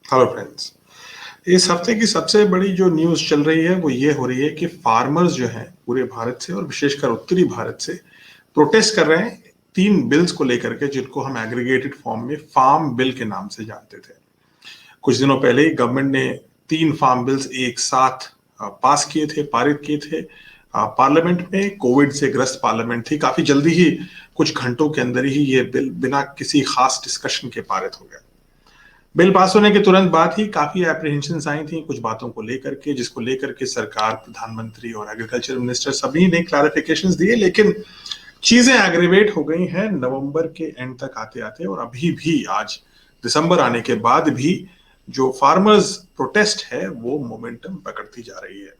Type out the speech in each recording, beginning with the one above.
Hello friends. इस हफ्ते की सबसे बड़ी जो न्यूज़ चल रही है वो ये हो रही है कि फार्मर्स जो हैं पूरे भारत से और विशेषकर उत्तरी भारत से प्रोटेस्ट कर रहे हैं 3 बिल्स को लेकर के, जिनको हम एग्रीगेटेड फॉर्म में फार्म बिल के नाम से जानते थे। कुछ दिनों पहले ही गवर्नमेंट ने 3 फार्म बिल्स एक साथ पास किए थे, पारित किए थे पार्लियामेंट में। कोविड से ग्रस्त पार्लियामेंट थी, काफी जल्दी ही कुछ घंटों के अंदर ही ये बिल बिना किसी खास डिस्कशन के पारित हो गया। बिल पास होने के तुरंत बाद ही काफी एप्रीहेंशंस आई थी कुछ बातों को लेकर के, जिसको लेकर के सरकार, प्रधानमंत्री और एग्रीकल्चर मिनिस्टर सभी ने क्लैरिफिकेशंस दिए। लेकिन चीजें एग्रीवेट हो गई हैं नवंबर के एंड तक आते आते, और अभी भी आज दिसंबर आने के बाद भी जो फार्मर्स प्रोटेस्ट है वो मोमेंटम पकड़ती जा रही है।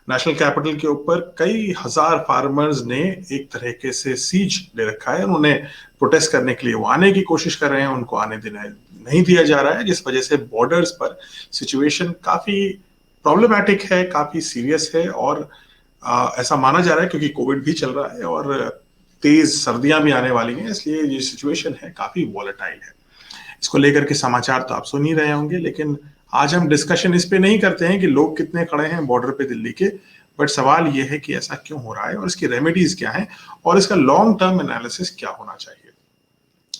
नेशनल कैपिटल के ऊपर कई हजार फार्मर्स ने एक तरीके से सीज ले रखा है। उन्होंने प्रोटेस्ट करने के लिए वो आने की कोशिश कर रहे हैं, उनको आने देना नहीं दिया जा रहा है, जिस वजह से बॉर्डर्स पर सिचुएशन काफी प्रॉब्लमेटिक है, काफी सीरियस है। और ऐसा माना जा रहा है क्योंकि कोविड भी चल रहा है और तेज सर्दियां भी आने वाली हैं, इसलिए ये सिचुएशन है काफी वॉलेटाइल है। इसको लेकर के समाचार तो आप सुन ही रहे होंगे, लेकिन आज हम डिस्कशन इस पे नहीं करते हैं कि लोग कितने खड़े हैं बॉर्डर पे दिल्ली के, बट सवाल यह है कि ऐसा क्यों हो रहा है और इसकी रेमेडीज क्या हैं और इसका लॉन्ग टर्म एनालिसिस क्या होना चाहिए।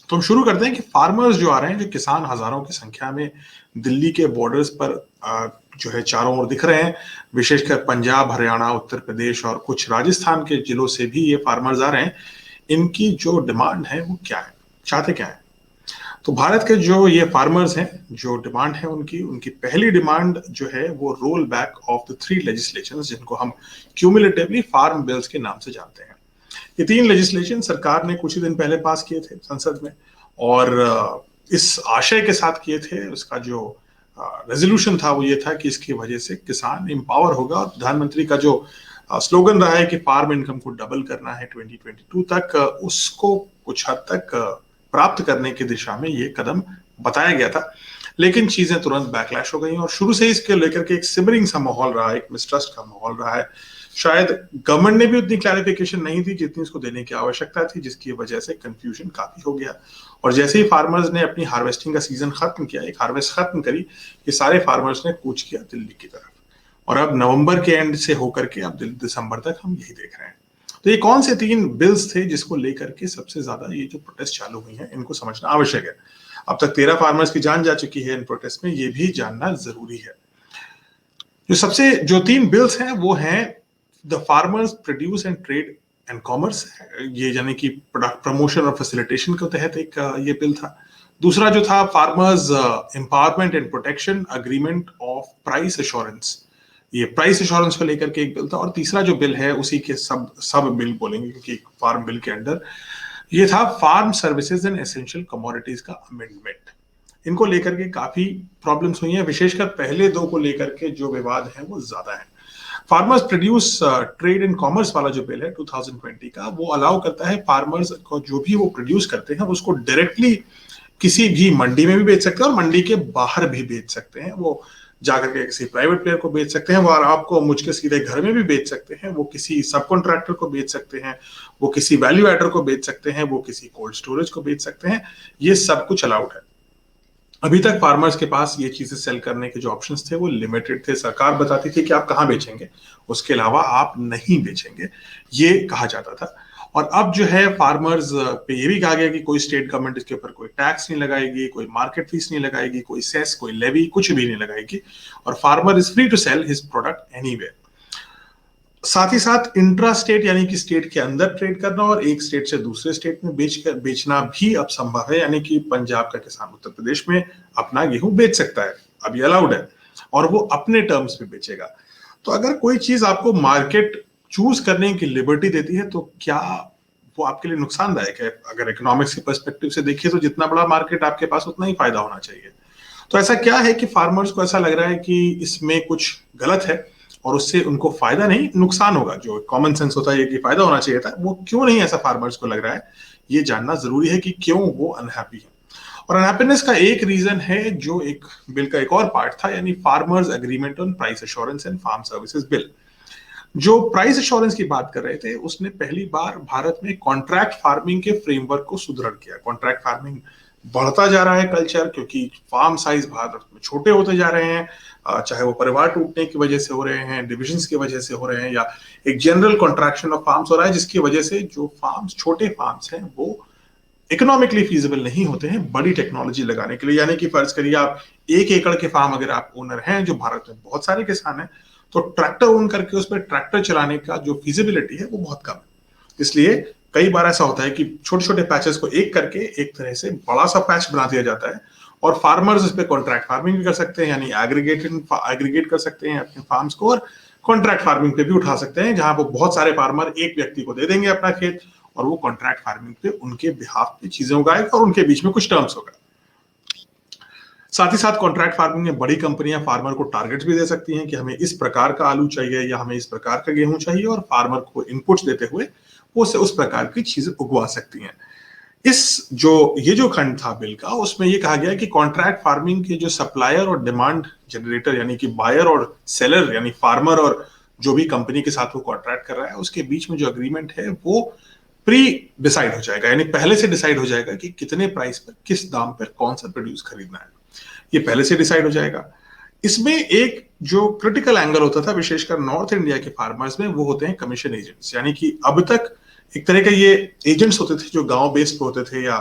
तो हम शुरू करते हैं कि फार्मर्स जो आ रहे हैं, जो किसान हजारों की संख्या में दिल्ली के बॉर्डर्स पर जो है चारों ओर दिख रहे हैं, विशेषकर पंजाब, हरियाणा, उत्तर प्रदेश और कुछ राजस्थान के जिलों से भी ये फार्मर्स आ रहे हैं। इनकी जो डिमांड है वो क्या है, चाहते क्या है? तो भारत के जो ये फार्मर्स हैं, जो डिमांड है उनकी उनकी पहली डिमांड जो है वो roll back of the 3 legislation, जिनको हम क्यूमुलेटिवली फार्म बिल्स के नाम से जानते हैं। ये 3 लेजिस्लेशन सरकार ने कुछ ही दिन पहले पास किए थे संसद में, और इस आशय के साथ किए थे। उसका जो रेजोल्यूशन था वो ये था कि इसकी वजह से किसान एम्पावर होगा, और प्रधानमंत्री का जो स्लोगन रहा है कि फार्म इनकम को डबल करना है 2022 तक, उसको कुछ हद तक प्राप्त करने की दिशा में ये कदम बताया गया था। लेकिन चीजें तुरंत बैकलैश हो गई और शुरू से ही इसके लेकर के एक सिमरिंग सा माहौल रहा है, एक मिसट्रस्ट का माहौल रहा है। शायद गवर्नमेंट ने भी उतनी क्लैरिफिकेशन नहीं दी जितनी इसको देने की आवश्यकता थी, जिसकी वजह से कंफ्यूजन काफी हो गया। और जैसे ही फार्मर्स ने अपनी हार्वेस्टिंग का सीजन खत्म किया, एक हार्वेस्ट खत्म करी, ये सारे फार्मर्स ने कूच किया दिल्ली की तरफ। और अब नवंबर के एंड से होकर के अब दिसंबर तक हम यही देख रहे हैं। तो ये कौन से 3 बिल्स थे जिसको लेकर के सबसे ज्यादा ये जो प्रोटेस्ट चालू हुई है, इनको समझना आवश्यक है। अब तक 13 फार्मर्स की जान जा चुकी है इन प्रोटेस्ट में, ये भी जानना जरूरी है। जो 3 बिल्स हैं वो हैं the farmers produce and trade and commerce, ये यानी कि प्रोडक्ट प्रमोशन और फैसिलिटेशन के तहत एक ये बिल था। दूसरा जो था farmers empowerment and protection agreement of price assurance, ये प्राइस एश्योरेंस को लेकर के एक बिल था। और तीसरा जो बिल है उसी के सब बिल बोलेंगे क्योंकि फार्म बिल के अंडर ये था farm services and essential commodities का अमेंडमेंट। इनको लेकर के काफी प्रॉब्लम्स हुई हैं, विशेषकर पहले 2 को लेकर के जो विवाद है वो ज्यादा है। Farmers produce trade and commerce वाला जो बिल है 2020 का, वो अलाउ करता है फार्मर्स को जो भी वो प्रोड्यूस करते हैं उसको डायरेक्टली किसी भी मंडी में भी बेच सकते हैं और मंडी के बाहर भी बेच सकते हैं। वो जाकर के किसी प्राइवेट प्लेयर को बेच सकते हैं, वो आपको मुझके सीधे घर में भी बेच सकते हैं, वो किसी सब कॉन्ट्रैक्टर को बेच सकते हैं, वो किसी वैल्यू एडर को बेच सकते हैं, वो किसी कोल्ड स्टोरेज को बेच सकते हैं। ये सब कुछ अलाउड है। अभी तक फार्मर्स के पास ये चीजें सेल करने के जो ऑप्शंस थे वो लिमिटेड थे। सरकार बताती थी कि आप कहां बेचेंगे, उसके अलावा आप नहीं बेचेंगे, ये कहा जाता था। और अब जो है फार्मर्स पे ये भी कहा गया कि कोई स्टेट गवर्नमेंट इसके ऊपर कोई टैक्स नहीं लगाएगी, कोई मार्केट फीस नहीं लगाएगी, कोई सेस, कोई लेवी, कुछ भी नहीं लगाएगी, और farmer is free to sell his product anywhere. साथ ही साथ इंट्रा स्टेट यानी कि स्टेट के अंदर ट्रेड करना और एक स्टेट से दूसरे स्टेट में बेचना भी अब संभव है, यानी कि पंजाब का किसान उत्तर प्रदेश में अपना गेहूं बेच सकता है, अब ये अलाउड है, और वो अपने टर्म्स में बेचेगा। तो अगर कोई चीज आपको मार्केट चूज करने की लिबर्टी देती है तो क्या वो आपके लिए नुकसानदायक है? अगर इकोनॉमिक्स के पर्सपेक्टिव से देखिए तो जितना बड़ा मार्केट आपके पास उतना ही फायदा होना चाहिए। तो ऐसा क्या है कि फार्मर्स को ऐसा लग रहा है कि इसमें कुछ गलत है और उससे उनको फायदा नहीं नुकसान होगा? जो कॉमन सेंस होता है कि फायदा होना चाहिए था, वो क्यों नहीं ऐसा फार्मर्स को लग रहा है? ये जानना जरूरी है कि क्यों वो अनहैप्पी है। और अनहैप्पीनेस का एक रीजन है जो एक बिल का एक और पार्ट था, यानी farmers agreement on price assurance and farm services bill. जो प्राइस एश्योरेंस की बात कर रहे थे, उसने पहली बार भारत में कॉन्ट्रैक्ट फार्मिंग के फ्रेमवर्क को सुदृढ़ किया। कॉन्ट्रैक्ट फार्मिंग बढ़ता जा रहा है कल्चर, क्योंकि फार्म साइज भारत में छोटे होते जा रहे हैं, चाहे वो परिवार टूटने की वजह से हो रहे हैं, डिविजन्स की वजह से हो रहे हैं, या एक जनरल कॉन्ट्रैक्शन ऑफ फार्म्स हो रहा है, जिसकी वजह से जो फार्म्स, छोटे फार्म्स हैं, वो इकोनॉमिकली फीजिबल नहीं होते हैं बड़ी टेक्नोलॉजी लगाने के लिए। यानी कि फर्ज करिए आप 1 एकड़ के फार्म अगर आप ओनर हैं, जो भारत में बहुत सारे किसान हैं, तो ट्रैक्टर ओन करके उसमें ट्रैक्टर चलाने का जो फिजिबिलिटी है वो बहुत कम है। इसलिए कई बार ऐसा होता है कि छोटे छोटे पैचेस को एक करके एक तरह से बड़ा सा पैच बना दिया जाता है, और फार्मर्स इस पे कॉन्ट्रैक्ट फार्मिंग भी कर सकते हैं, यानी एग्रीगेट कर सकते हैं अपने फार्म्स को, और कॉन्ट्रैक्ट फार्मिंग पे भी उठा सकते हैं, जहां वो बहुत सारे फार्मर एक व्यक्ति को दे देंगे अपना खेत, और वो कॉन्ट्रैक्ट फार्मिंग पे उनके बिहाफ पे चीजें उगाएगा और उनके बीच में कुछ टर्म्स होगा। साथ ही साथ कॉन्ट्रैक्ट फार्मिंग में बड़ी कंपनियां फार्मर को टारगेट्स भी दे सकती हैं कि हमें इस प्रकार का आलू चाहिए या हमें इस प्रकार का गेहूं चाहिए, और फार्मर को इनपुट्स देते हुए वो उस प्रकार की चीजें उगवा सकती हैं। ये जो खंड था बिल का, उसमें ये कहा गया कि कॉन्ट्रैक्ट फार्मिंग के जो सप्लायर और डिमांड जनरेटर, यानी कि बायर और सेलर, यानी फार्मर और जो भी कंपनी के साथ वो कॉन्ट्रैक्ट कर रहा है, उसके बीच में जो अग्रीमेंट है वो प्री डिसाइड हो जाएगा, यानी पहले से डिसाइड हो जाएगा कि कितने प्राइस पर, किस दाम पर कौन सा प्रोड्यूस खरीदना है, ये पहले से डिसाइड हो जाएगा। इसमें एक जो क्रिटिकल एंगल होता था विशेषकर नॉर्थ इंडिया के फार्मर्स में, वो होते हैं कमीशन एजेंट्स। यानी कि अब तक एक तरह के ये एजेंट्स होते थे जो गांव बेस्ड होते थे, या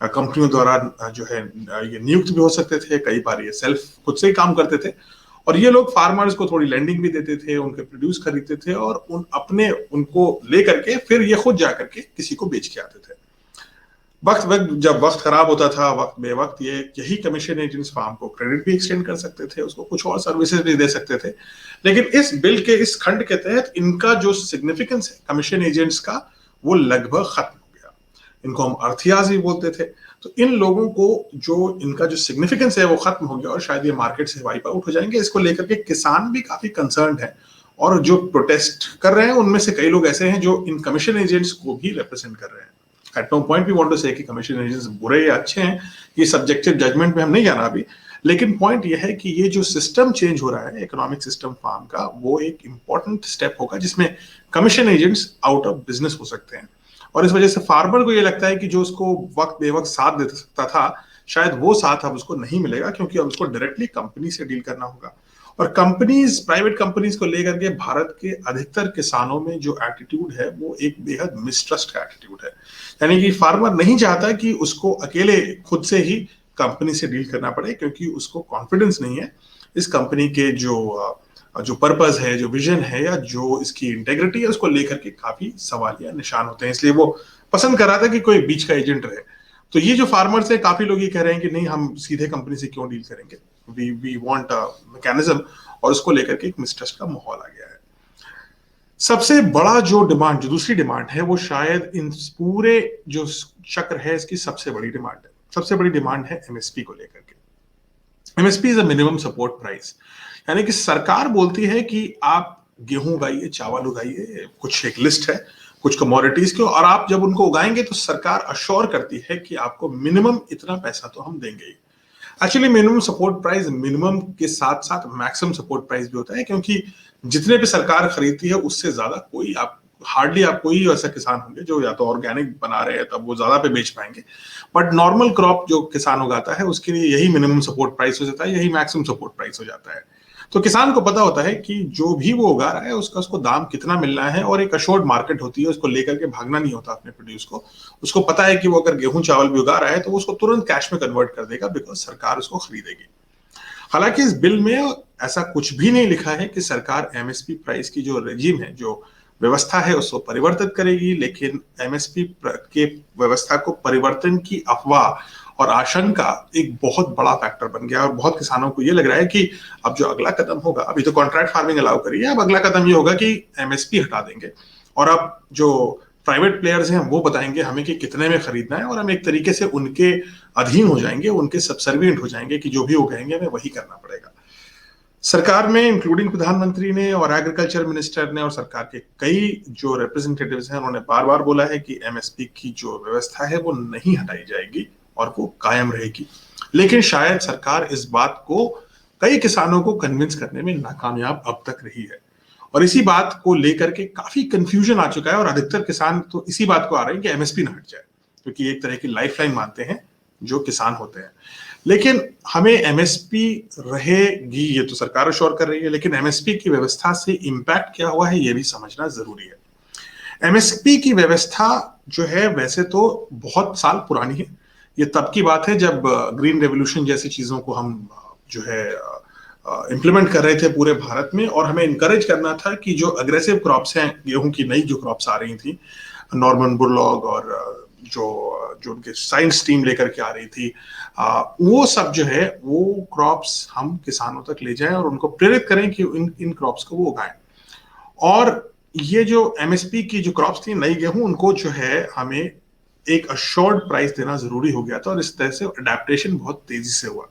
कंपनियों द्वारा जो है ये नियुक्त भी हो सकते थे, कई बार ये सेल्फ खुद से ही काम करते थे, और ये लोग फार्मर्स को थोड़ी लैंडिंग भी देते थे, उनके प्रोड्यूस खरीदते थे, और उनको लेकर के फिर ये खुद जाकर के किसी को बेच के आते थे। जब वक्त खराब होता था, वक्त बेवक्त यही कमीशन एजेंट्स फार्म को क्रेडिट भी एक्सटेंड कर सकते थे, उसको कुछ और सर्विसेज भी दे सकते थे। लेकिन इस बिल के इस खंड के तहत इनका जो सिग्निफिकेंस है कमीशन एजेंट्स का, वो लगभग खत्म हो गया। इनको हम अर्थियाज भी बोलते थे। तो इन लोगों को जो इनका जो सिग्निफिकेंस है वो खत्म हो गया, और शायद ये मार्केट से वाइप आउट हो जाएंगे। इसको लेकर के किसान भी काफी कंसर्न है, और जो प्रोटेस्ट कर रहे हैं उनमें से कई लोग ऐसे हैं जो इन कमीशन एजेंट्स को भी रिप्रेजेंट कर रहे हैं। At no point we want to say कि कमीशन एजेंट्स बुरे या अच्छे हैं, ये सब्जेक्टिव जजमेंट में हम नहीं जाना अभी, लेकिन पॉइंट ये है कि ये जो सिस्टम चेंज हो रहा है इकोनॉमिक सिस्टम फार्म का, वो एक इंपॉर्टेंट स्टेप होगा जिसमें commission agents out of business हो सकते हैं। और इस वजह से फार्मर को ये लगता है कि जो उसको वक्त बेवक्त साथ दे सकता था, शायद वो साथ अब उसको नहीं मिलेगा, क्योंकि अब उसको डायरेक्टली कंपनी से डील करना होगा। और प्राइवेट कंपनीज को लेकर के भारत के अधिकतर किसानों में जो एटीट्यूड है वो एक बेहद मिसट्रस्ट का एटीट्यूड है। यानी कि फार्मर नहीं चाहता कि उसको अकेले खुद से ही कंपनी से डील करना पड़े, क्योंकि उसको कॉन्फिडेंस नहीं है इस कंपनी के जो पर्पस है, जो विजन है, या जो इसकी इंटेग्रिटी है, उसको लेकर के काफी सवाल या निशान होते हैं। इसलिए वो पसंद कर रहा था कि कोई बीच का एजेंट रहे। तो ये जो फार्मर्स है, काफी लोग ये कह रहे हैं कि नहीं, हम सीधे कंपनी से क्यों डील करेंगे, वी वांट अ मैकेनिज्म, और उसको लेकर के एक मिसट्रस्ट का माहौल आ गया है। सबसे बड़ा जो दूसरी डिमांड है, वो शायद इन पूरे जो चक्र है इसकी सबसे बड़ी डिमांड है। सबसे बड़ी डिमांड है एमएसपी को लेकर के। MSP is a minimum support price. यानी कि सरकार बोलती है कि आप गेहूं उगाइए, चावल उगाइए, कुछ एक लिस्ट है कुछ कमोडिटीज के, और आप जब उनको उगाएंगे तो सरकार अश्योर करती है कि आपको मिनिमम इतना पैसा तो हम देंगे ही। Actually minimum support price minimum के साथ साथ मैक्सिमम सपोर्ट प्राइस भी होता है, क्योंकि जितने पे सरकार खरीदती है उससे ज्यादा कोई ऐसा किसान होंगे जो या तो ऑर्गेनिक बना रहे हैं तब वो ज्यादा पे बेच पाएंगे, बट नॉर्मल क्रॉप जो किसान उगाता है उसके लिए यही मिनिमम सपोर्ट प्राइस हो जाता है, यही मैक्सिमम सपोर्ट प्राइस हो जाता है। तो किसान को पता होता है कि जो भी वो उगा रहा है उसको दाम कितना मिलना है, और एक अश्योर्ड मार्केट होती है, उसको लेकर के भागना नहीं होता अपने प्रोड्यूस को। उसको पता है कि वो अगर गेहूं चावल भी उगा रहा है तो उसको तुरंत कैश में कन्वर्ट कर देगा, बिकॉज सरकार उसको खरीदेगी। हालांकि इस बिल में ऐसा कुछ भी नहीं लिखा है कि सरकार एमएसपी प्राइस की जो रेजिम है, जो व्यवस्था है, उसको परिवर्तित करेगी, लेकिन एमएसपी के व्यवस्था को परिवर्तन की अफवाह और आशंका एक बहुत बड़ा फैक्टर बन गया, और बहुत किसानों को ये लग रहा है कि अब जो अगला कदम होगा, अभी तो कॉन्ट्रैक्ट फार्मिंग अलाउ करिए, अब अगला कदम ये होगा कि एमएसपी हटा देंगे, और अब जो प्राइवेट प्लेयर्स हैं वो बताएंगे हमें कि कितने में खरीदना है, और हम एक तरीके से उनके अधीन हो जाएंगे, उनके सबसर्विएंट हो जाएंगे कि जो भी वो कहेंगे हमें वही करना पड़ेगा। सरकार में इंक्लूडिंग प्रधानमंत्री ने और एग्रीकल्चर मिनिस्टर ने और सरकार के कई जो रिप्रेजेंटेटिव्स हैं, उन्होंने बार बार बोला है कि एमएसपी की जो व्यवस्था है वो नहीं हटाई जाएगी और वो कायम रहेगी। लेकिन शायद सरकार इस बात को कई किसानों को कन्विंस करने में नाकामयाब अब तक रही है, और इसी बात को लेकर के काफी कंफ्यूजन आ चुका है, और अधिकतर किसान तो इसी बात को आ रहे हैं कि एमएसपी ना हट जाए, क्योंकि एक तरह की लाइफलाइन मानते हैं जो किसान होते हैं। लेकिन हमें एमएसपी रहेगी, ये तो सरकार अश्योर कर रही है, लेकिन एमएसपी की व्यवस्था से इम्पैक्ट क्या हुआ है ये भी समझना जरूरी है। एमएसपी की व्यवस्था जो है वैसे तो बहुत साल पुरानी है। ये तब की बात है जब ग्रीन रेवोल्यूशन जैसी चीजों को हम जो है इंप्लीमेंट कर रहे थे पूरे भारत में, और हमें इनकरेज करना था कि जो अग्रेसिव क्रॉप्स हैं, गेहूं की नई जो क्रॉप्स आ रही थी, नॉर्मन बुरलॉग और जो जो उनके साइंस टीम लेकर के आ रही थी, वो सब जो है वो क्रॉप्स हम किसानों तक ले जाएं और उनको प्रेरित करें कि इन क्रॉप्स को वो उगाएं। और ये जो एमएसपी की जो क्रॉप्स थी नई गेहूं, उनको जो है हमें एक अश्योर्ड प्राइस देना जरूरी हो गया था, और इस तरह से अडेप्टेशन बहुत तेजी से हुआ।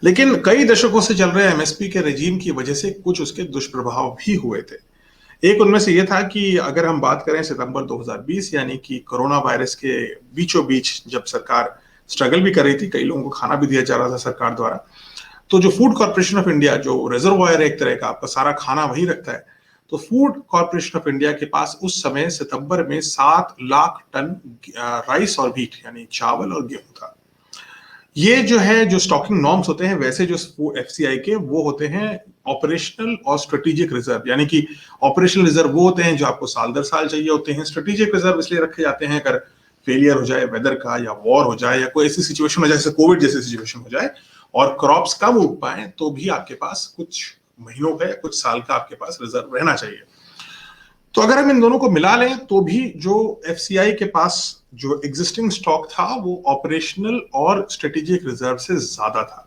लेकिन कई दशकों से चल रहे एमएसपी के रेजीम की वजह से कुछ उसके दुष्प्रभाव भी हुए थे। एक उनमें से यह था कि अगर हम बात करें सितंबर 2020 यानी कि कोरोना वायरस के बीचों बीच जब सरकार स्ट्रगल भी कर रही थी, कई लोगों को खाना भी दिया जा रहा था सरकार द्वारा, तो जो फूड कॉर्पोरेशन ऑफ इंडिया, जो रिजर्वायर है एक तरह का, आपका सारा खाना वही रखता है, तो फूड कॉर्पोरेशन ऑफ इंडिया के पास उस समय सितंबर में 7 लाख टन राइस और व्हीट यानी चावल और गेहूं था। ये जो है जो स्टॉकिंग नॉर्म्स होते हैं, वैसे जो एफसीआई के वो होते हैं ऑपरेशनल और स्ट्रेटेजिक रिजर्व, यानी कि ऑपरेशनल रिजर्व वो होते हैं जो आपको साल दर साल चाहिए होते हैं। स्ट्रेटेजिक रिजर्व इसलिए रखे जाते हैं अगर फेलियर हो जाए वेदर का, या वॉर हो जाए, या कोई ऐसी सिचुएशन हो जाए जैसे कोविड जैसी सिचुएशन हो जाए और क्रॉप्स कम उग पाए, तो भी आपके पास कुछ महीनों का या कुछ साल का आपके पास रिजर्व रहना चाहिए। तो अगर हम इन दोनों को मिला लें तो भी जो एफसीआई के पास जो एग्जिस्टिंग स्टॉक था वो ऑपरेशनल और स्ट्रेटेजिक रिजर्व से ज्यादा था।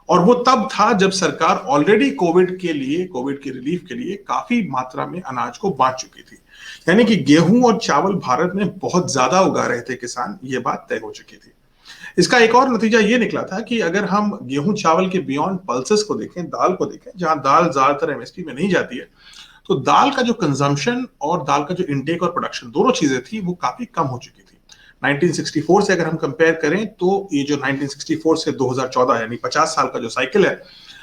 और वो तब था जब सरकार ऑलरेडी कोविड के रिलीफ के लिए काफी मात्रा में अनाज को बांट चुकी थी। यानी कि गेहूं और चावल भारत में बहुत ज्यादा उगा रहे थे किसान, ये बात तय हो चुकी थी। इसका एक और नतीजा ये निकला था कि अगर हम गेहूं चावल के बियॉन्ड पल्सेस को देखें, दाल को देखें, जहां दाल ज्यादातर एमएसपी में नहीं जाती है, तो दाल का जो कंजम्पशन और दाल का जो इनटेक और प्रोडक्शन दोनों चीजें थी वो काफी कम हो चुकी थी। 1964 से अगर हम कंपेयर करें तो ये जो 1964 से 2014 यानी 50 साल का जो साइकिल है,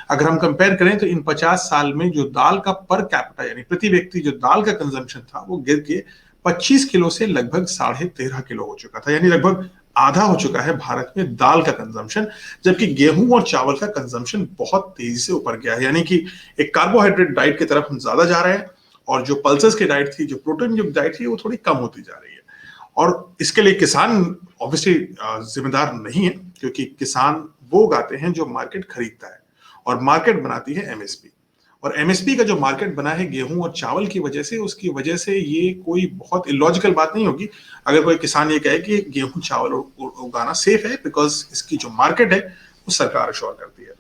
अगर हम कंपेयर करें तो इन 50 साल में जो दाल का पर कैपिटा यानी प्रति व्यक्ति जो दाल का कंजम्पशन था वो गिर के 25 किलो से लगभग 13.5 किलो हो चुका था। यानी लगभग आधा हो चुका है भारत में दाल का कंजम्पशन, जबकि गेहूं और चावल का कंजम्पशन बहुत तेजी से ऊपर गया है। यानी कि एक कार्बोहाइड्रेट डाइट की तरफ हम ज्यादा जा रहे हैं, और जो पल्सेस की डाइट थी, जो प्रोटीन युक्त डाइट थी, वो थोड़ी कम होती जा रही है। और इसके लिए किसान ऑब्वियसली जिम्मेदार नहीं है, क्योंकि किसान वो उगाते हैं जो मार्केट खरीदता है, और मार्केट बनाती है एमएसपी। और एमएसपी का जो मार्केट बना है गेहूं और चावल की वजह से, उसकी वजह से ये कोई बहुत इलॉजिकल बात नहीं होगी अगर कोई किसान ये कहे कि गेहूं चावल उगाना सेफ है, बिकॉज इसकी जो मार्केट है वो सरकार अश्योर करती है।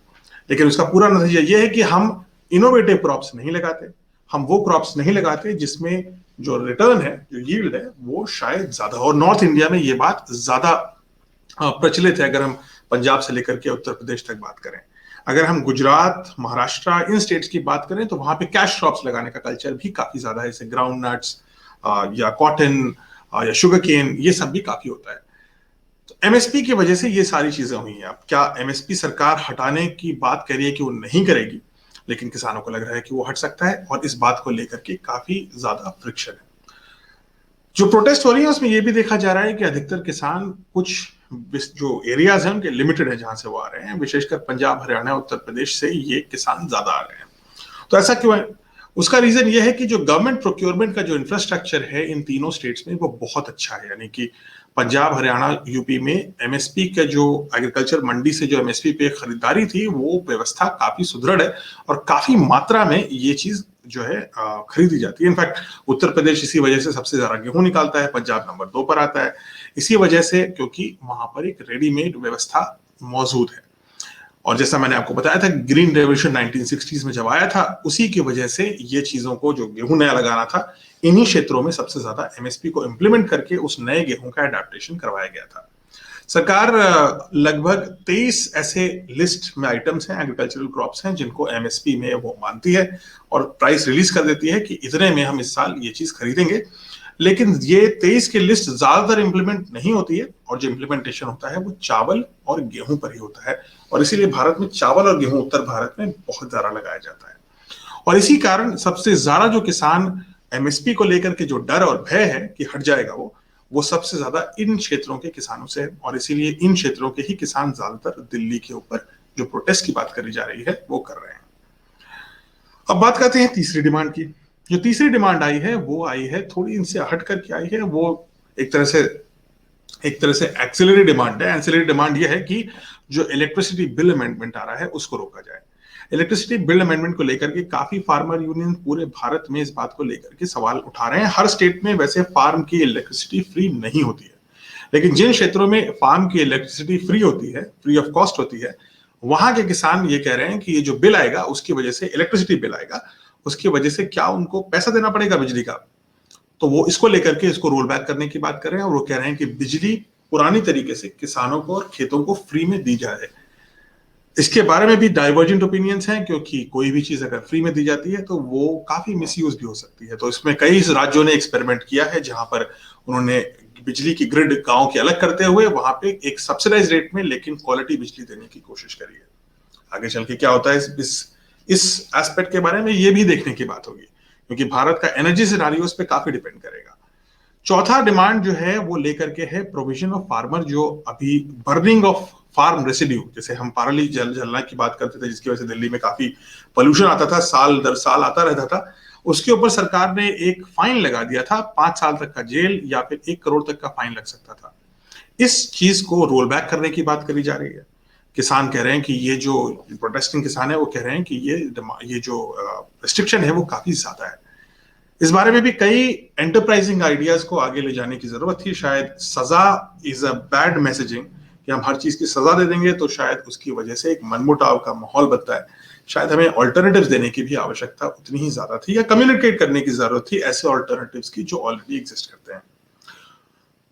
लेकिन उसका पूरा नतीजा ये है कि हम इनोवेटिव क्रॉप्स नहीं लगाते, हम वो क्रॉप्स नहीं लगाते जिसमें जो रिटर्न है, जो यील्ड है, वो शायद ज्यादा हो। और नॉर्थ इंडिया में ये बात ज्यादा प्रचलित है। अगर हम पंजाब से लेकर के उत्तर प्रदेश तक बात करें, अगर हम गुजरात, महाराष्ट्र, इन स्टेट्स की बात करें, तो वहां पे कैश क्रॉप्स लगाने का कल्चर भी काफी ज्यादा है, जैसे ग्राउंड नट्स या कॉटन या शुगर केन, ये सब भी काफी होता है। तो एमएसपी की वजह से ये सारी चीजें हुई हैं। अब क्या एमएसपी सरकार हटाने की बात कह रही है कि वो नहीं करेगी, लेकिन किसानों को लग रहा है कि वो हट सकता है, और इस बात को लेकर के काफी ज्यादा फ्रिक्शन है। जो प्रोटेस्ट हो रही है उसमें यह भी देखा जा रहा है कि अधिकतर किसान कुछ जो एरियाज हैं उनके लिमिटेड है जहां से वो आ रहे हैं, विशेषकर पंजाब, हरियाणा, उत्तर प्रदेश से ये किसान ज्यादा आ रहे हैं। तो ऐसा क्यों है? उसका रीजन ये है कि जो गवर्नमेंट प्रोक्योरमेंट का जो इंफ्रास्ट्रक्चर है इन तीनों स्टेट्स में वो बहुत अच्छा है। यानी कि पंजाब, हरियाणा, यूपी में एमएसपी का जो एग्रीकल्चर मंडी से जो एमएसपी पे खरीदारी थी, वो व्यवस्था काफी सुदृढ़ है, और काफी मात्रा में ये चीज जो है खरीदी जाती है। इनफैक्ट उत्तर प्रदेश इसी वजह से सबसे ज्यादा गेहूं निकालता है, पंजाब नंबर 2 पर आता है इसी वजह से, क्योंकि वहां पर एक रेडीमेड व्यवस्था मौजूद है। और जैसा मैंने आपको बताया था, ग्रीन रेवोल्यूशन 1960s में जब आया था, उसी की वजह से ये चीजों को, जो गेहूं नया लगाना था, इन्हीं क्षेत्रों में सबसे ज्यादा एमएसपी को इंप्लीमेंट करके उस नए गेहूं का अडेप्टेशन करवाया गया था। सरकार लगभग 23 ऐसे लिस्ट में आइटम्स हैं, एग्रीकल्चरल क्रॉप्स हैं, जिनको एमएसपी में वो मानती है और प्राइस रिलीज कर देती है कि इतने में हम इस साल ये चीज खरीदेंगे। लेकिन ये 23 की लिस्ट ज्यादातर इंप्लीमेंट नहीं होती है, और जो इंप्लीमेंटेशन होता है वो चावल और गेहूं पर ही होता है, और इसीलिए भारत में चावल और गेहूं उत्तर भारत में बहुत ज्यादा लगाया जाता है। और इसी कारण सबसे ज्यादा जो किसान एमएसपी को लेकर के जो डर और भय है कि हट जाएगा वो सबसे ज्यादा इन क्षेत्रों के किसानों से है, और इसीलिए इन क्षेत्रों के ही किसान ज्यादातर दिल्ली के ऊपर जो प्रोटेस्ट की बात करी जा रही है वो कर रहे हैं। अब बात करते हैं तीसरी डिमांड की। जो तीसरी डिमांड आई है वो आई है थोड़ी इनसे हट करके आई है, वो एक तरह से एक्सिलरी डिमांड है। एक्सिलरी डिमांड ये है कि जो इलेक्ट्रिसिटी बिल अमेंडमेंट आ रहा है उसको रोका जाए। इलेक्ट्रिसिटी बिल अमेंडमेंट को लेकर के काफी फार्मर यूनियन पूरे भारत में इस बात को लेकर के सवाल उठा रहे हैं। हर स्टेट में वैसे फार्म की इलेक्ट्रिसिटी फ्री नहीं होती है, लेकिन जिन क्षेत्रों में फार्म की इलेक्ट्रिसिटी फ्री होती है, फ्री ऑफ कॉस्ट होती है, वहां के किसान ये कह रहे हैं कि ये जो बिल आएगा उसकी वजह से, इलेक्ट्रिसिटी बिल आएगा उसकी वजह से क्या उनको पैसा देना पड़ेगा बिजली का। तो वो इसको लेकर के इसको रोल बैक करने की बात कर रहे हैं, और वो कह रहे हैं कि बिजली पुरानी तरीके से किसानों को और खेतों को फ्री में दी जाए। इसके बारे में भी डाइवर्जेंट ओपिनियंस हैं, क्योंकि कोई भी चीज अगर फ्री में दी जाती है तो वो काफी मिसयूज भी हो सकती है। तो इसमें कई राज्यों ने एक्सपेरिमेंट किया है जहां पर उन्होंने बिजली की ग्रिड गांव की अलग करते हुए वहां पे एक सब्सिडाइज रेट में लेकिन क्वालिटी बिजली देने की कोशिश करी है। आगे चल के क्या होता है इस एस्पेक्ट के बारे में ये भी देखने की बात होगी, क्योंकि भारत का एनर्जी सिनेरियो उस पर काफी डिपेंड करेगा। चौथा डिमांड जो है वो लेकर के है प्रोविजन ऑफ फार्मर, जो अभी बर्निंग ऑफ फार्म रेसिड्यू, जैसे हम पाराली जलना की बात करते थे जिसकी वजह से दिल्ली में काफी पोल्यूशन आता था, साल दर साल आता रहता था, उसके ऊपर सरकार ने एक फाइन लगा दिया था, 5 साल तक का जेल या फिर 1 करोड़ तक का फाइन लग सकता था। इस चीज को रोल बैक करने की बात करी जा रही है। किसान कह रहे हैं कि ये जो प्रोटेस्टिंग किसान है वो कह रहे हैं कि ये जो रिस्ट्रिक्शन है वो काफी ज्यादा है। इस बारे में भी कई एंटरप्राइजिंग आइडियाज को आगे ले जाने की जरूरत थी। शायद सजा इज अ बैड मैसेजिंग, कि हम हर चीज की सजा दे देंगे तो शायद उसकी वजह से एक मनमुटाव का माहौल बनता है। शायद हमें ऑल्टरनेटिव्स देने की भी आवश्यकता उतनी ही ज्यादा थी, या कम्युनिकेट करने की जरूरत थी ऐसे ऑल्टरनेटिव्स की जो ऑलरेडी एग्जिस्ट करते हैं।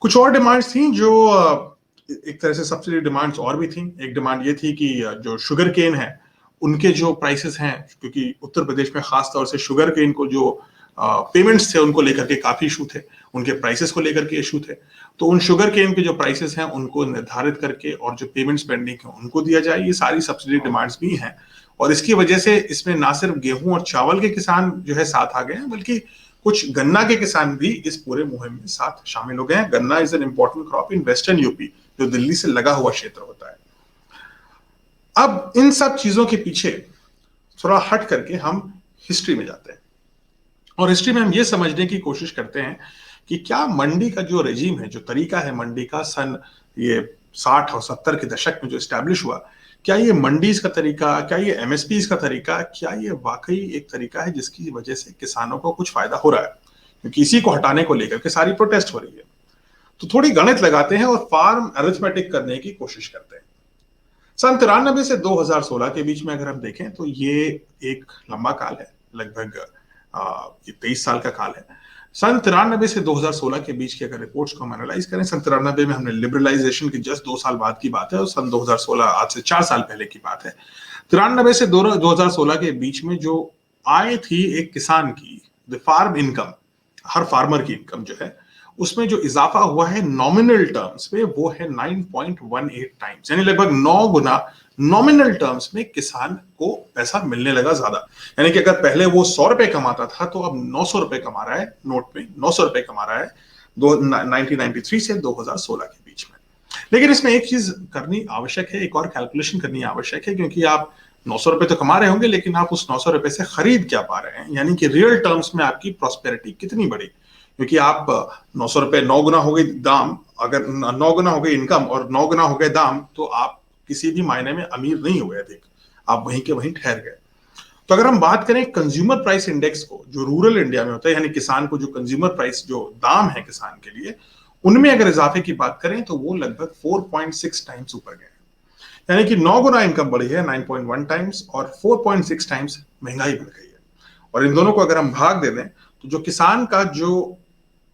कुछ और डिमांड्स थी जो एक तरह से सब्सिडी डिमांड्स और भी थी। एक डिमांड ये थी कि जो शुगर केन है उनके जो प्राइसेस हैं, क्योंकि उत्तर प्रदेश में खास तौर से शुगर केन को जो पेमेंट्स थे उनको लेकर के काफी इशू थे, उनके प्राइसेस को लेकर के इशू थे। तो उन शुगर केन के जो प्राइसेस हैं उनको निर्धारित करके और जो पेमेंट्स पेंडिंग है उनको दिया जाए। ये सारी सब्सिडी डिमांड्स भी हैं, और इसकी वजह से इसमें ना सिर्फ गेहूं और चावल के किसान जो है साथ आ गए हैं, बल्कि कुछ गन्ना के किसान भी इस पूरे मुहिम में साथ शामिल हो गए हैं। गन्ना is an important crop in western UP, जो दिल्ली से लगा हुआ क्षेत्र होता है। अब इन सब चीजों के पीछे थोड़ा हट करके हम हिस्ट्री में जाते हैं, और हिस्ट्री में हम ये समझने की कोशिश करते हैं कि क्या मंडी का जो रेजीम है, जो तरीका है मंडी का, सन ये 60 और 70 के दशक में जो स्टैब्लिश हुआ, क्या ये मंडीज का तरीका, क्या ये एमएसपीज का तरीका, क्या ये वाकई एक तरीका है जिसकी वजह से किसानों को कुछ फायदा हो रहा है? क्योंकि इसी को हटाने को लेकर के सारी प्रोटेस्ट हो रही है। तो थोड़ी गणित लगाते हैं और फार्म अरिथमेटिक करने की कोशिश करते हैं। सन 93 से 2016 के बीच में अगर हम देखें तो ये एक लंबा काल है, लगभग ये 23 साल का काल है। सन 93 से 2016 के बीच की अगर रिपोर्ट्स को हम एनालाइज करें, सन 93 में हमने लिबरलाइजेशन की जस्ट 2 साल बाद की बात है, और सन 2016 आज से 4 साल पहले की बात है। 93 से 2016 के बीच में जो आय थी एक किसान की, द फार्म इनकम, हर फार्मर की इनकम जो है, उसमें जो इजाफा हुआ है नॉमिनल टर्म्स में वो है 9.18 टाइम्स, यानी लगभग 9 गुना नॉमिनल टर्म्स में किसान को पैसा मिलने लगा ज्यादा। यानी कि अगर पहले वो 100 रुपए कमाता था तो अब 900 रुपए कमा रहा है, नोट में 900 रुपए कमा रहा है 1993 से 2016 के बीच में। लेकिन इसमें एक चीज करनी आवश्यक है, एक और कैलकुलेशन करनी आवश्यक है, क्योंकि आप 900 रुपए तो कमा रहे होंगे लेकिन आप उस 900 रुपए से खरीद क्या पा रहे हैं, यानी कि रियल टर्म्स में आपकी प्रॉस्पेरिटी कितनी बढ़ी। क्योंकि आप 900 रुपए 9 गुना हो गई दाम, अगर 9 गुना हो गई इनकम और 9 गुना हो गए दाम, तो आप किसी भी मायने में अमीर नहीं हुए अधिक, आप वहीं के वहीं ठहर गए। तो अगर हम बात करें कंज्यूमर प्राइस इंडेक्स को, जो रूरल इंडिया में होता है, यानी किसान को जो कंज्यूमर प्राइस जो दाम है किसान के लिए, उनमें अगर इजाफे की बात करें तो वो लगभग 4.6 टाइम्स ऊपर गए, यानी कि 9 गुना इनकम बढ़ी है 9.1 टाइम्स, और 4.6 टाइम्स महंगाई बढ़ गई है। और इन दोनों को अगर हम भाग दे दें तो जो किसान का जो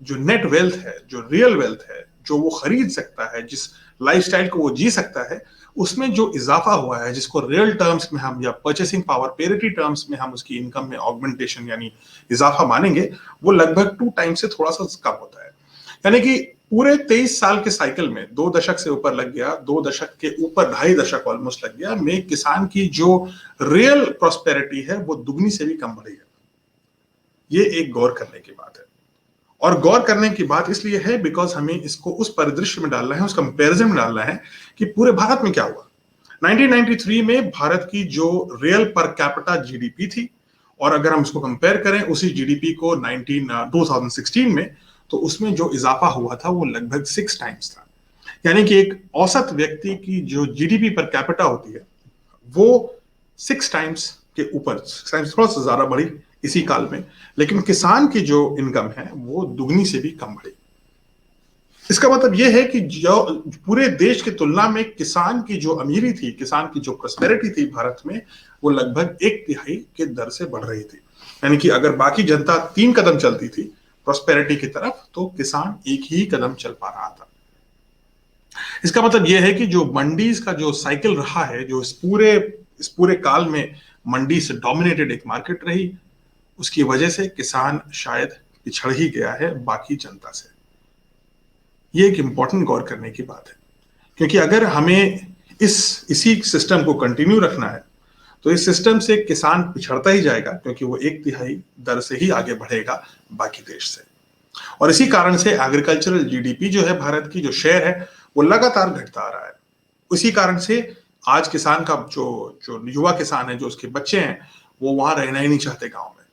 नेट वेल्थ है, जो रियल वेल्थ है, जो वो खरीद सकता है, जिस लाइफस्टाइल को वो जी सकता है, उसमें जो इजाफा हुआ है, जिसको रियल टर्म्स में हम या परचेसिंग पावर पेरिटी टर्म्स में हम उसकी इनकम में ऑगमेंटेशन यानी इजाफा मानेंगे, वो लगभग 2 टाइम्स से थोड़ा सा कम होता है। यानी कि पूरे 23 साल के साइकिल में 2 दशक से ऊपर लग गया, 2 दशक के ऊपर 2.5 दशक ऑलमोस्ट लग गया में किसान की जो रियल प्रॉस्पेरिटी है वो दुगनी से भी कम बढ़ी है। ये एक गौर करने की बात है। और गौर करने की बात इसलिए है बिकॉज हमें इसको उस परिदृश्य में डालना है, उस कंपैरिजन में डालना है कि पूरे भारत में क्या हुआ। 1993 में भारत की जो रियल पर कैपिटा जीडीपी थी, और अगर हम इसको कंपेयर करें उसी जीडीपी को 2016 में, तो उसमें जो इजाफा हुआ था वो लगभग 6 टाइम्स था। यानी कि एक औसत व्यक्ति की जो जीडीपी पर कैपिटा होती है वो 6 टाइम्स के ऊपर, 6 टाइम्स थोड़ा सा ज्यादा बढ़ी इसी काल में, लेकिन किसान की जो इनकम है वो दुगनी से भी कम बढ़ी। इसका मतलब यह है कि जो पूरे देश की तुलना में किसान की जो अमीरी थी, किसान की जो प्रॉस्पेरिटी थी भारत में, वो लगभग 1/3 के दर से बढ़ रही थी। यानी कि अगर बाकी जनता 3 कदम चलती थी प्रॉस्पेरिटी की तरफ, तो किसान 1 ही कदम चल पा रहा था। इसका मतलब यह है कि जो मंडीज का जो साइकिल रहा है, जो इस पूरे काल में मंडी से डोमिनेटेड एक मार्केट रही, उसकी वजह से किसान शायद पिछड़ ही गया है बाकी जनता से। ये एक इंपॉर्टेंट गौर करने की बात है, क्योंकि अगर हमें इसी सिस्टम को कंटिन्यू रखना है तो इस सिस्टम से किसान पिछड़ता ही जाएगा, क्योंकि वो 1/3 दर से ही आगे बढ़ेगा बाकी देश से। और इसी कारण से एग्रीकल्चरल जीडीपी जो है भारत की, जो शेयर है, वो लगातार घटता आ रहा है। उसी कारण से आज किसान का जो युवा किसान है, जो उसके बच्चे हैं, वो वहां रहना ही नहीं चाहते गांव में।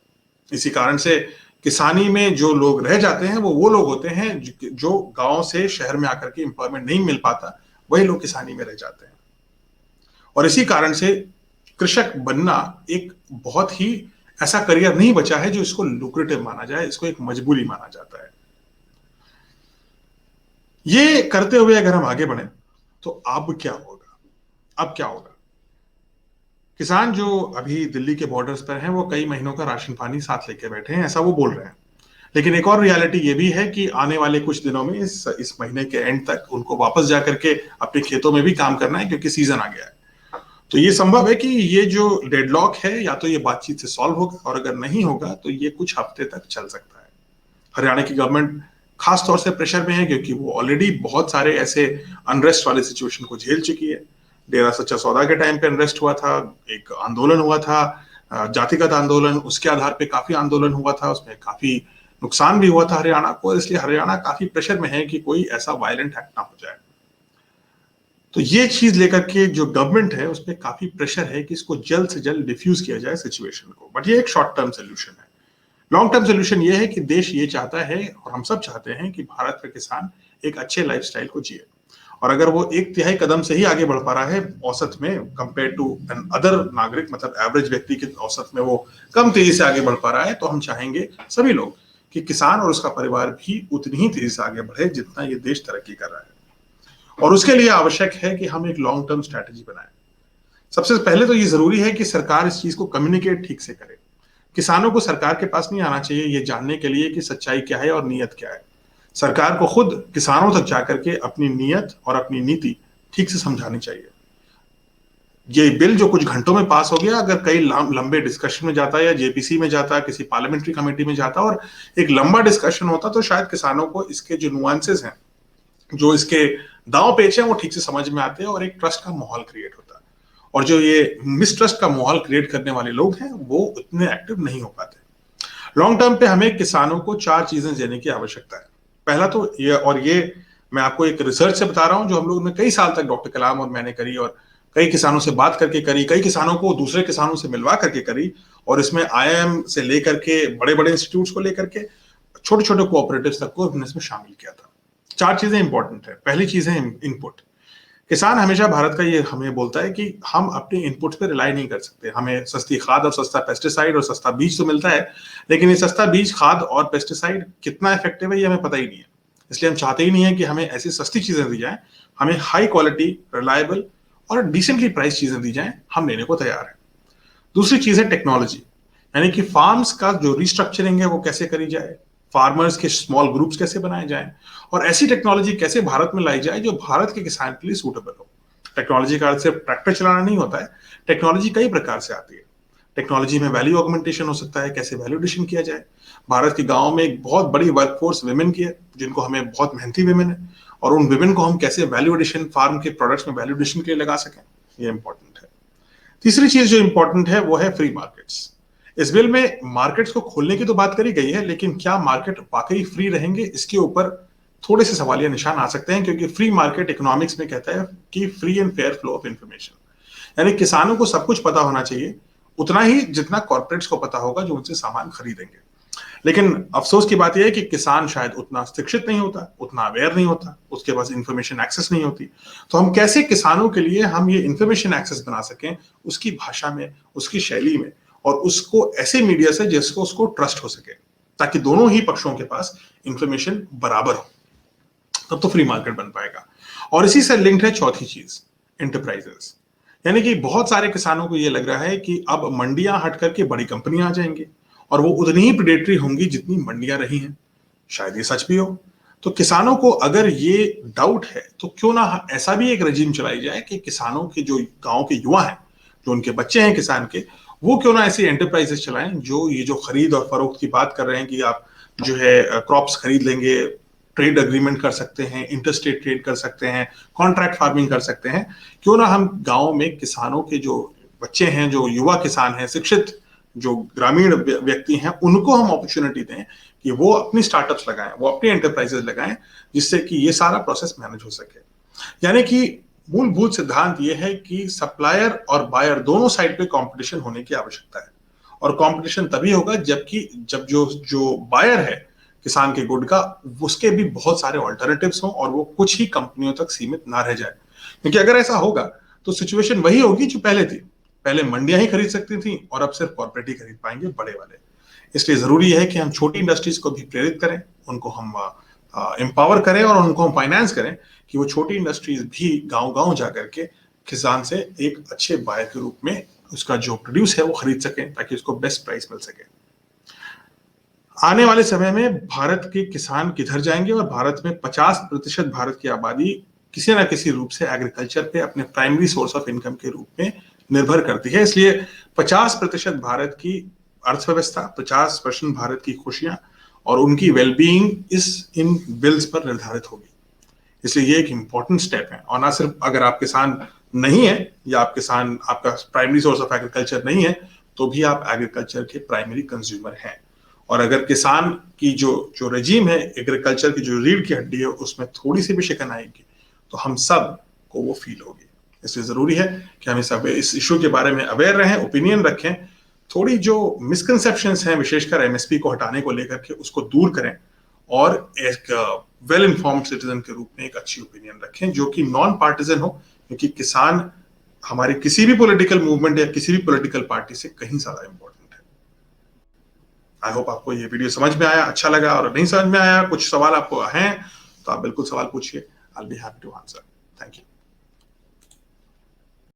इसी कारण से किसानी में जो लोग रह जाते हैं वो लोग होते हैं जो गांव से शहर में आकर के एम्प्लॉयमेंट नहीं मिल पाता, वही लोग किसानी में रह जाते हैं। और इसी कारण से कृषक बनना एक बहुत ही ऐसा करियर नहीं बचा है जो इसको लुक्रेटिव माना जाए, इसको एक मजबूरी माना जाता है। ये करते हुए अगर हम आगे बढ़े तो अब क्या होगा? अब क्या होगा? किसान जो अभी दिल्ली के बॉर्डर्स पर हैं, वो कई महीनों का राशन पानी साथ लेके बैठे हैं, ऐसा वो बोल रहे हैं। लेकिन एक और रियलिटी ये भी है कि आने वाले कुछ दिनों में, इस महीने के एंड तक, उनको वापस जा करके अपने खेतों में भी काम करना है, क्योंकि सीजन आ गया है। तो ये संभव है कि ये जो डेडलॉक है, या तो ये बातचीत से सॉल्व होगा, और अगर नहीं होगा तो ये कुछ हफ्ते तक चल सकता है। हरियाणा की गवर्नमेंट खास तौर से प्रेशर में है, क्योंकि वो ऑलरेडी बहुत सारे ऐसे अनरेस्ट वाले सिचुएशन को झेल चुकी है। डेरा सच्चा सौदा के टाइम पे अनरेस्ट हुआ था, एक आंदोलन हुआ था, जातिगत आंदोलन, उसके आधार पे काफी आंदोलन हुआ था, उसमें काफी नुकसान भी हुआ था हरियाणा को। इसलिए हरियाणा काफी प्रेशर में है कि कोई ऐसा वायलेंट एक्ट ना हो जाए। तो ये चीज लेकर के जो गवर्नमेंट है, उस पर काफी प्रेशर है कि इसको जल्द से जल्द डिफ्यूज किया जाए सिचुएशन को। बट ये एक शॉर्ट टर्म सोल्यूशन है। लॉन्ग टर्म सोल्यूशन ये है कि देश ये चाहता है, और हम सब चाहते हैं, कि भारत का किसान एक अच्छे लाइफस्टाइल को जिए। और अगर वो 1/3 कदम से ही आगे बढ़ पा रहा है औसत में, कंपेयर टू एन अदर नागरिक, मतलब एवरेज व्यक्ति के औसत में वो कम तेजी से आगे बढ़ पा रहा है, तो हम चाहेंगे सभी लोग कि किसान और उसका परिवार भी उतनी ही तेजी से आगे बढ़े जितना ये देश तरक्की कर रहा है। और उसके लिए आवश्यक है कि हम एक लॉन्ग टर्म स्ट्रैटेजी बनाएं। सबसे पहले तो ये जरूरी है कि सरकार इस चीज को कम्युनिकेट ठीक से करे। किसानों को सरकार के पास नहीं आना चाहिए ये जानने के लिए कि सच्चाई क्या है और नीयत क्या है। सरकार को खुद किसानों तक जाकर के अपनी नीयत और अपनी नीति ठीक से समझानी चाहिए। ये बिल जो कुछ घंटों में पास हो गया, अगर कई लंबे डिस्कशन में जाता, या जेपीसी में जाता, किसी पार्लियामेंट्री कमेटी में जाता, और एक लंबा डिस्कशन होता, तो शायद किसानों को इसके जो नुआंसेस हैं, जो इसके दांव पेच हैं, वो ठीक से समझ में आते हैं, और एक ट्रस्ट का माहौल क्रिएट होता है। और जो ये मिसट्रस्ट का माहौल क्रिएट करने वाले लोग हैं, वो उतने एक्टिव नहीं हो पाते। लॉन्ग टर्म पे हमें किसानों को 4 चीजें देने की आवश्यकता है। पहला तो ये मैं आपको एक रिसर्च से बता रहा हूं, जो हम लोग ने कई साल तक डॉक्टर कलाम और मैंने करी, और कई किसानों से बात करके करी, कई किसानों को दूसरे किसानों से मिलवा करके करी, और इसमें आईआईएम से लेकर के बड़े बड़े इंस्टीट्यूट्स को लेकर के छोटे छोटे कोऑपरेटिव्स तक को हमने इसमें शामिल किया था। 4 चीजें इंपॉर्टेंट है। पहली चीज है इनपुट। किसान हमेशा भारत का ये हमें बोलता है कि हम अपने इनपुट्स पे रिलाई नहीं कर सकते। हमें सस्ती खाद और सस्ता पेस्टिसाइड और सस्ता बीज तो मिलता है, लेकिन ये सस्ता बीज, खाद और पेस्टिसाइड कितना इफेक्टिव है ये हमें पता ही नहीं है। इसलिए हम चाहते ही नहीं है कि हमें ऐसी सस्ती चीजें दी जाए। हमें हाई क्वालिटी, रिलायबल और डिसेंटली प्राइस चीजें दी जाए, हम लेने को तैयार है। दूसरी चीज है टेक्नोलॉजी, यानी कि फार्म्स का जो रिस्ट्रक्चरिंग है वो कैसे करी जाए, फार्मर्स के स्मॉल ग्रुप्स कैसे बनाए जाएं, और ऐसी टेक्नोलॉजी कैसे भारत में लाई जाए जो भारत के किसान के लिए सूटेबल हो। टेक्नोलॉजी का अर्थ सिर्फ ट्रैक्टर चलाना नहीं होता है। टेक्नोलॉजी कई प्रकार से आती है। टेक्नोलॉजी में वैल्यू ऑगमेंटेशन हो सकता है, कैसे वैल्यू एडिशन किया जाए। भारत के गांव में एक बहुत बड़ी वर्कफोर्स विमेन की है, जिनको हमें, बहुत मेहनती विमेन है, और उन विमेन को हम कैसे वैल्यू एडिशन, फार्म के प्रोडक्ट्स में वैल्यू एडिशन के लिए लगा सकें, ये इंपॉर्टेंट है। तीसरी चीज जो इंपॉर्टेंट है वो है फ्री मार्केट्स। इस बिल में मार्केट्स को खोलने की तो बात करी गई है, लेकिन क्या मार्केट वाकई फ्री रहेंगे, इसके ऊपर थोड़े से सवालिया निशान आ सकते हैं, क्योंकि फ्री मार्केट इकोनॉमिक्स में कहता है कि free and fair flow of information, यानी किसानों को सब कुछ पता होना चाहिए, उतना ही जितना कॉर्पोरेट्स को पता होगा जो उनसे सामान खरीदेंगे। लेकिन अफसोस की बात यह है कि किसान शायद उतना शिक्षित नहीं होता, उतना अवेयर नहीं होता, उसके पास इंफॉर्मेशन एक्सेस नहीं होती। तो हम कैसे किसानों के लिए हम ये इंफॉर्मेशन एक्सेस बना सकें, उसकी भाषा में, उसकी शैली में, और उसको ऐसे मीडिया से जिसको उसको ट्रस्ट हो सके, ताकि दोनों ही पक्षों के पास इंफॉर्मेशन बराबर हो, तब तो फ्री मार्केट बन पाएगा। और इसी से लिंक्ड है चौथी चीज, एंटरप्राइजेस, यानी कि बहुत सारे किसानों को यह लग रहा है कि अब मंडियां हट करके बड़ी कंपनियां आ जाएंगी और वो उतनी ही प्रेडेटरी होंगी जितनी मंडियां रही हैं। शायद ये सच भी हो। तो किसानों को अगर ये डाउट है तो क्यों ना ऐसा भी एक रजीम चलाई जाए कि किसानों के जो गांव के युवा हैं, जो उनके बच्चे हैं किसान के, वो क्यों ना ऐसी एंटरप्राइजेस चलाएं जो ये जो खरीद और फरोख्त की बात कर रहे हैं कि आप जो है क्रॉप्स खरीद लेंगे, ट्रेड अग्रीमेंट कर सकते हैं, इंटरस्टेट ट्रेड कर सकते हैं, कॉन्ट्रैक्ट फार्मिंग कर सकते हैं। क्यों ना हम गांव में किसानों के जो बच्चे हैं, जो युवा किसान हैं, शिक्षित जो ग्रामीण व्यक्ति हैं, उनको हम अपॉर्चुनिटी दें कि वो अपनी स्टार्टअप्स लगाएं, वो अपनी एंटरप्राइजेस लगाएं, जिससे कि ये सारा प्रोसेस मैनेज हो सके। यानी कि मूलभूत सिद्धांत ये है कि सप्लायर और बायर दोनों साइड पे कंपटीशन होने की आवश्यकता है, और कंपटीशन तभी होगा जब जो बायर है किसान के गुड का, उसके भी बहुत सारे ऑल्टरनेटिव्स हों और वो कुछ ही कंपनियों तक सीमित ना रह जाए। क्योंकि अगर ऐसा होगा तो सिचुएशन वही होगी जो पहले थी, पहले मंडियां ही खरीद सकती थी और अब सिर्फ कॉर्पोरेट ही खरीद पाएंगे, बड़े वाले। इसलिए जरूरी है कि हम छोटी इंडस्ट्रीज को भी प्रेरित करें, उनको हम एम्पावर करें और उनको हम फाइनेंस करें कि वो छोटी इंडस्ट्रीज भी गांव-गांव जाकर के किसान से एक अच्छे बायर के रूप में उसका जो प्रोड्यूस है वो खरीद सकें, ताकि उसको बेस्ट प्राइस मिल सके। आने वाले समय में भारत के किसान किधर जाएंगे, और भारत में 50% भारत की आबादी किसी ना किसी रूप से एग्रीकल्चर पे अपने प्राइमरी सोर्स ऑफ इनकम के रूप में निर्भर करती है। इसलिए 50% भारत की अर्थव्यवस्था, 50% भारत की खुशियां और उनकी वेलबीइंग इन बिल्स पर निर्धारित होगी। इसलिए ये एक इंपॉर्टेंट स्टेप है। और ना सिर्फ अगर आप किसान नहीं है या आपका प्राइमरी सोर्स ऑफ एग्रीकल्चर नहीं है, तो भी आप एग्रीकल्चर के प्राइमरी कंज्यूमर हैं। और अगर किसान की जो रजीम है, एग्रीकल्चर की जो रीढ़ की हड्डी है, उसमें थोड़ी सी भी शिकन आएगी तो हम सब को वो फील होगी। इसलिए जरूरी है कि हम इस इशू के बारे में अवेयर रहें, ओपिनियन रखें, थोड़ी जो मिसकंसेप्शंस हैं विशेषकर एमएसपी को हटाने को लेकर के उसको दूर करें, और एक वेल इन्फॉर्म्ड सिटीजन के रूप में एक अच्छी ओपिनियन रखें जो कि नॉन पार्टिजन हो, क्योंकि किसान हमारे किसी भी पॉलिटिकल मूवमेंट या किसी भी पॉलिटिकल पार्टी से कहीं ज्यादा इंपॉर्टेंट है। आई होप आपको ये वीडियो समझ में आया, अच्छा लगा। और नहीं समझ में आया, कुछ सवाल आपको हैं तो आप बिल्कुल सवाल पूछिए, I will be happy to answer. Thank you.